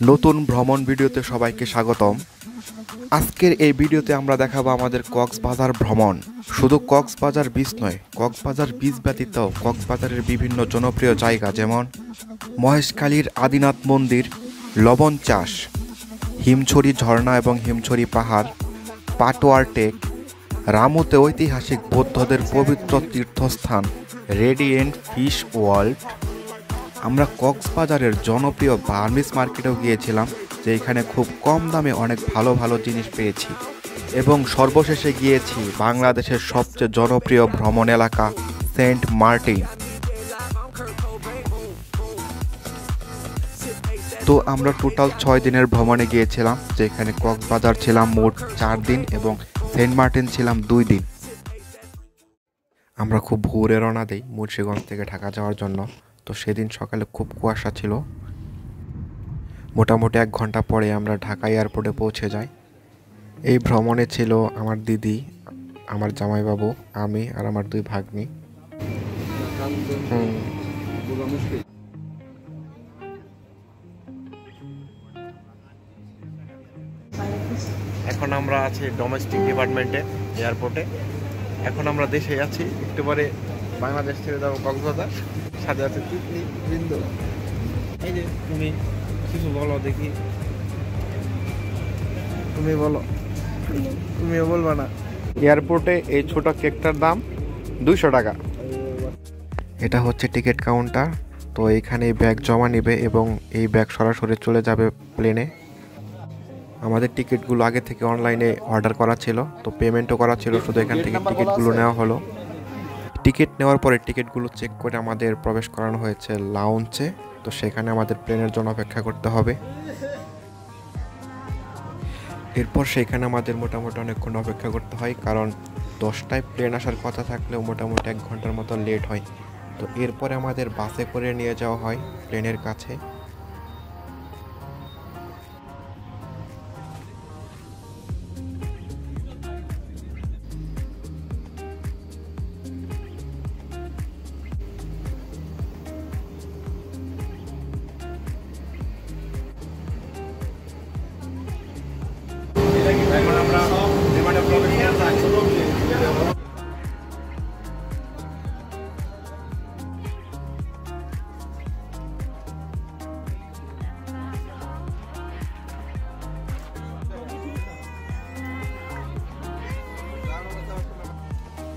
নতুন ভ্রমণ ভিডিওতে সবাইকে স্বাগতম। আজকের এই ভিডিওতে আমরা দেখাবো আমাদের কক্সবাজার ভ্রমণ। শুধু কক্সবাজার বিচ নয়, কক্সবাজার বিচ ব্যতীত কক্সবাজারের বিভিন্ন জনপ্রিয় জায়গা যেমন মহেশখালীর আদিনাথ মন্দির, লবণ চাষ, হিমছড়ি ঝর্ণা এবং হিমছড়ি পাহাড়, পাটোয়ার টেক, রামুতে ঐতিহাসিক বৌদ্ধদের পবিত্র তীর্থস্থান রেডিয়েন্ট ফিশ ওয়ার্ল্ড। আমরা কক্সবাজারের জনপ্রিয় বার্মিজ মার্কেটেও গিয়েছিলাম, যেখানে খুব কম দামে অনেক ভালো ভালো জিনিস পেয়েছি। এবং সর্বশেষে গিয়েছি বাংলাদেশের সবচেয়ে জনপ্রিয় ভ্রমণ এলাকা সেন্ট মার্টিন। তো আমরা টোটাল 6 দিনের ভ্রমণে গিয়েছিলাম, যেখানে কক্সবাজার ছিলাম মোট 4 দিন এবং সেন্ট মার্টিন ছিলাম 2 দিন। আমরা খুব ভোরে রওনা দিই মুন্সিগঞ্জ থেকে ঢাকা যাওয়ার জন্য। তো সেদিন সকালে খুব কুয়াশা ছিল। মোটামুটি 1 ঘন্টা পরে আমরা ঢাকা এয়ারপোর্টে পৌঁছে যাই। এই ভ্রমণে ছিল আমার দিদি, আমার জামাইবাবু, আমি আর আমার 2 ভাগ্নি। এখন আমরা আছি ডোমেস্টিক ডিপার্টমেন্টে এয়ারপোর্টে। এখন আমরা দেশে আছি, একটু পরে বাংলাদেশ ছেড়ে যাবো কক্সবাজার। সাথে আছে তিতলি, বিন্দু। এই যে তুমি কিছু বলো দেখি, তুমি বলো। তুমিও বলবা না? এয়ারপোর্টে এই ছোট কেকটার দাম 200 টাকা। এটা হচ্ছে টিকিট কাউন্টার। তো এইখানে ব্যাগ জমা নেবে এবং এই ব্যাগ সরাসরি চলে যাবে প্লেনে। আমাদের টিকিটগুলো আগে থেকে অনলাইনে অর্ডার করা ছিল, তো পেমেন্টও করা ছিল, শুধু এখান থেকে টিকিটগুলো নেওয়া হলো। টিকিট নেওয়ার পরে টিকিটগুলো চেক করে আমাদের প্রবেশ করানো হয়েছে লাউঞ্জে। তো সেখানে আমাদের প্লেনের জন্য অপেক্ষা করতে হবে। এরপর সেখানে আমাদের মোটামুটি অনেকক্ষণ অপেক্ষা করতে হয়, কারণ 10টায় প্লেন আসার কথা থাকলেও মোটামুটি 1 ঘন্টার মতো লেট হয়। তো এরপরে আমাদের বাসে করে নিয়ে যাওয়া হয় প্লেনের কাছে।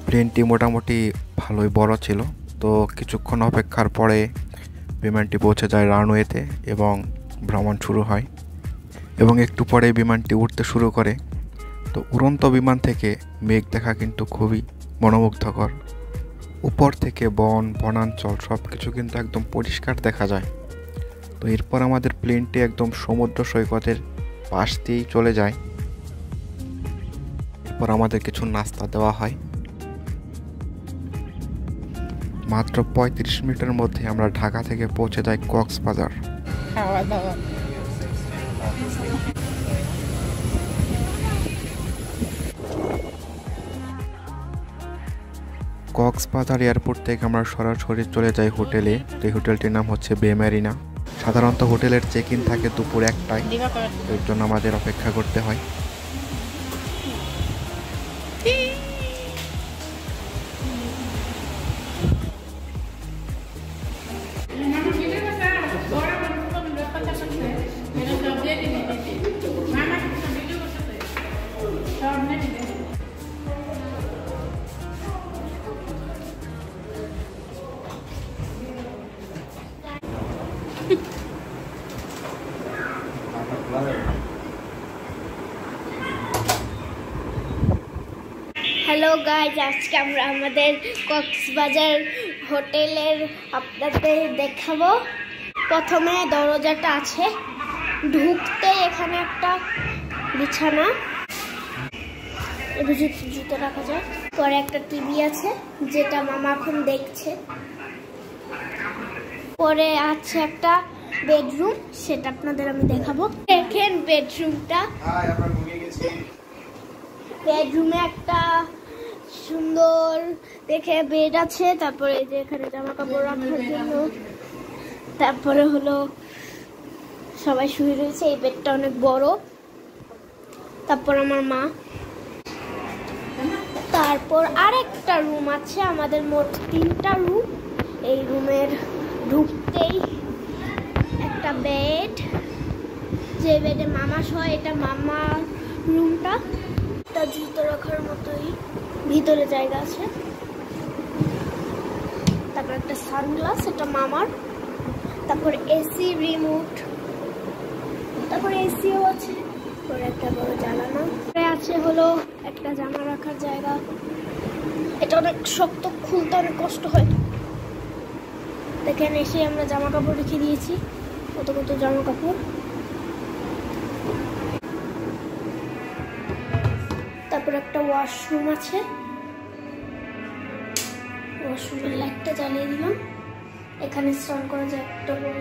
প্লেনটি মোটামুটি ভালোই বড় ছিল। তো কিছুক্ষণ অপেক্ষার পরে বিমানটি পৌঁছে যায় রানওয়েতে এবং ভ্রমণ শুরু হয়। এবং একটু পরে বিমানটি উঠতে শুরু করে। তো উড়ন্ত বিমান থেকে মেঘ দেখা কিন্তু খুবই মনোমুগ্ধকর। উপর থেকে বনাঞ্চল সব কিছু কিন্তু একদম পরিষ্কার দেখা যায়। তো এরপর আমাদের প্লেনটি একদম সমুদ্র সৈকতের পাশ দিয়েই চলে যায়। এরপর আমাদের কিছু নাস্তা দেওয়া হয়। মাত্র 35 মিনিটের মধ্যে আমরা ঢাকা থেকে পৌঁছে যাই কক্সবাজার। কক্সবাজার এয়ারপোর্ট থেকে আমরা সরাসরি চলে যাই হোটেলে। এই হোটেলটির নাম হচ্ছে বে মেরিনা। সাধারণত হোটেলের চেক ইন থাকে দুপুর 1টায়, এর জন্য আমাদের অপেক্ষা করতে হয়। হ্যালো গাইজ, আজকে আমরা আমাদের কক্সবাজার হোটেলের আপনাদের দেখাবো। প্রথমে দরজাটা আছে, ঢুকতে এখানে একটা বিছানা, জুতো রাখা যায়। পরে একটা টিভি আছে যেটা মামা এখন দেখছে। পরে আছে একটা বেডরুম, সেটা আপনাদের আমি দেখাবো। দেখেন বেডরুমটা, বেডরুমে একটা সুন্দর দেখে বেড আছে। তারপরে এই যে এখানে জামা কাপড় রাখার জন্য, তারপরে হলো সবাই শুয়ে রয়েছে। এই বেডটা অনেক বড়। তারপর আমার মা, তারপর আরেকটা রুম আছে। আমাদের মোট 3টা রুম। এই রুমের ঢুকতেই একটা বেড, যে বেডে মামা শোয়, এটা মামার রুমটা। এটা জুতো রাখার মতোই ভিতরে জায়গা আছে। তারপর একটা সানগ্লাস, এটা মামার। তারপর এসি রিমোট, তারপর এসিও আছে। পরে একটা বড় জানালা আছে, হলো একটা জামা রাখার জায়গা। এটা অনেক শক্ত, খুলতে অনেক কষ্ট হয়। দেখেন, এসে আমরা জামা কাপড় রেখে দিয়েছি, কত কত জামা কাপড়। তারপর একটা ওয়াশরুম আছে। ওয়াশরুমের লাইটটা জ্বালিয়ে দিলাম। এখানে স্নান করা যায়। একটা বড়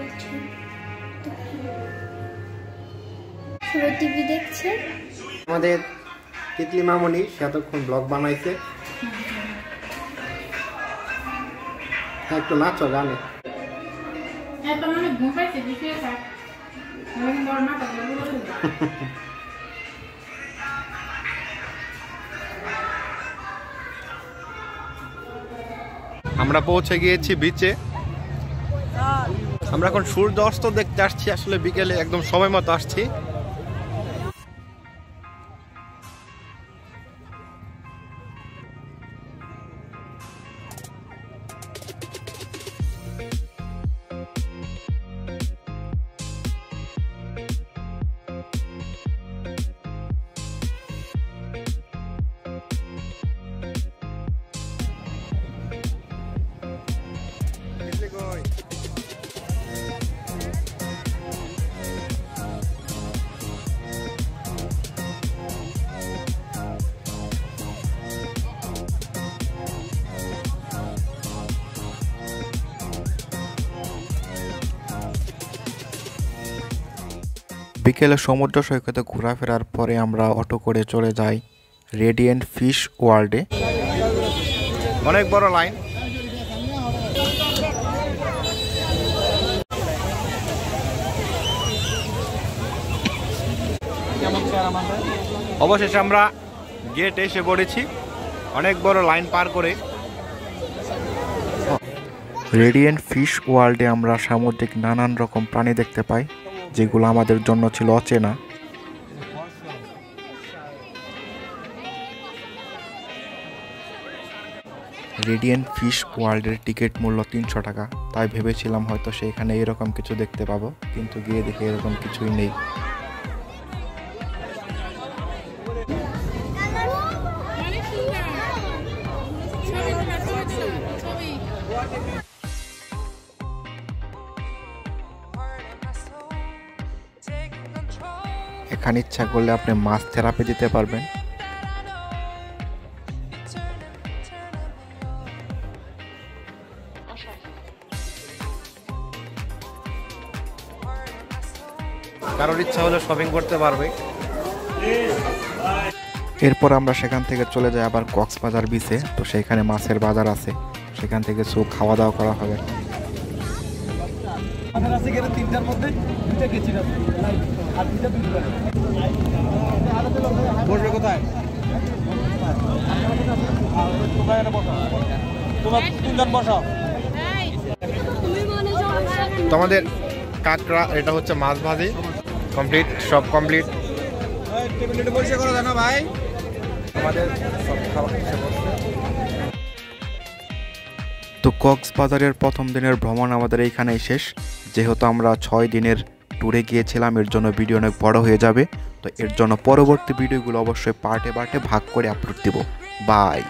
সবাই টিভি দেখছে। আমাদের তিতলি মামনি সে এতক্ষণ ব্লগ বানাইছে। একটু নাচো গানে। আমরা পৌঁছে গিয়েছি বিচে। আমরা এখন সূর্য অস্ত দেখতে আসছি। আসলে বিকেলে একদম সময় মতো আসছি। বিকেলে সমুদ্র সৈকতে ঘোরাফেরার পরে আমরা অটো করে চলে যাই রেডিয়েন্ট ফিশ ওয়ার্ল্ডে। অনেক বড় লাইন। অবশেষে আমরা গেটে এসে পড়েছি, অনেক বড় লাইন পার করে। রেডিয়েন্ট ফিশ ওয়ার্ল্ডে আমরা সামুদ্রিক নানান রকম প্রাণী দেখতে পাই, যেগুলো আমাদের জন্য ছিল অচেনা। রেডিয়েন্ট ফিশ ওয়ার্ল্ডের টিকিট মূল্য 300 টাকা। তাই ভেবেছিলাম হয়তো সেখানে এরকম কিছু দেখতে পাবো, কিন্তু গিয়ে দেখে এরকম কিছুই নেই। এখানে ইচ্ছা করলে আপনি মাছ থেরাপি দিতে পারবেন। কারোর ইচ্ছা হলে শপিং করতে পারবে। এরপর আমরা সেখান থেকে চলে যাই আবার কক্সবাজার বিচে। তো সেখানে মাছের বাজার আছে, সেখান থেকে খাওয়া দাওয়া করা হবে। তো আমাদের কাঁকড়া, এটা হচ্ছে মাছ ভাজি কমপ্লিট, সব কমপ্লিট। তো কক্সবাজারের প্রথম দিনের ভ্রমণ আমাদের এইখানেই শেষ। যেহেতু আমরা 6 দিনের ট্যুরে গিয়েছিলাম, এর জন্য ভিডিও অনেক বড় হয়ে যাবে। তো এর জন্য পরবর্তী ভিডিওগুলো অবশ্যই পার্টে পার্টে ভাগ করে আপলোড দিব। বাই।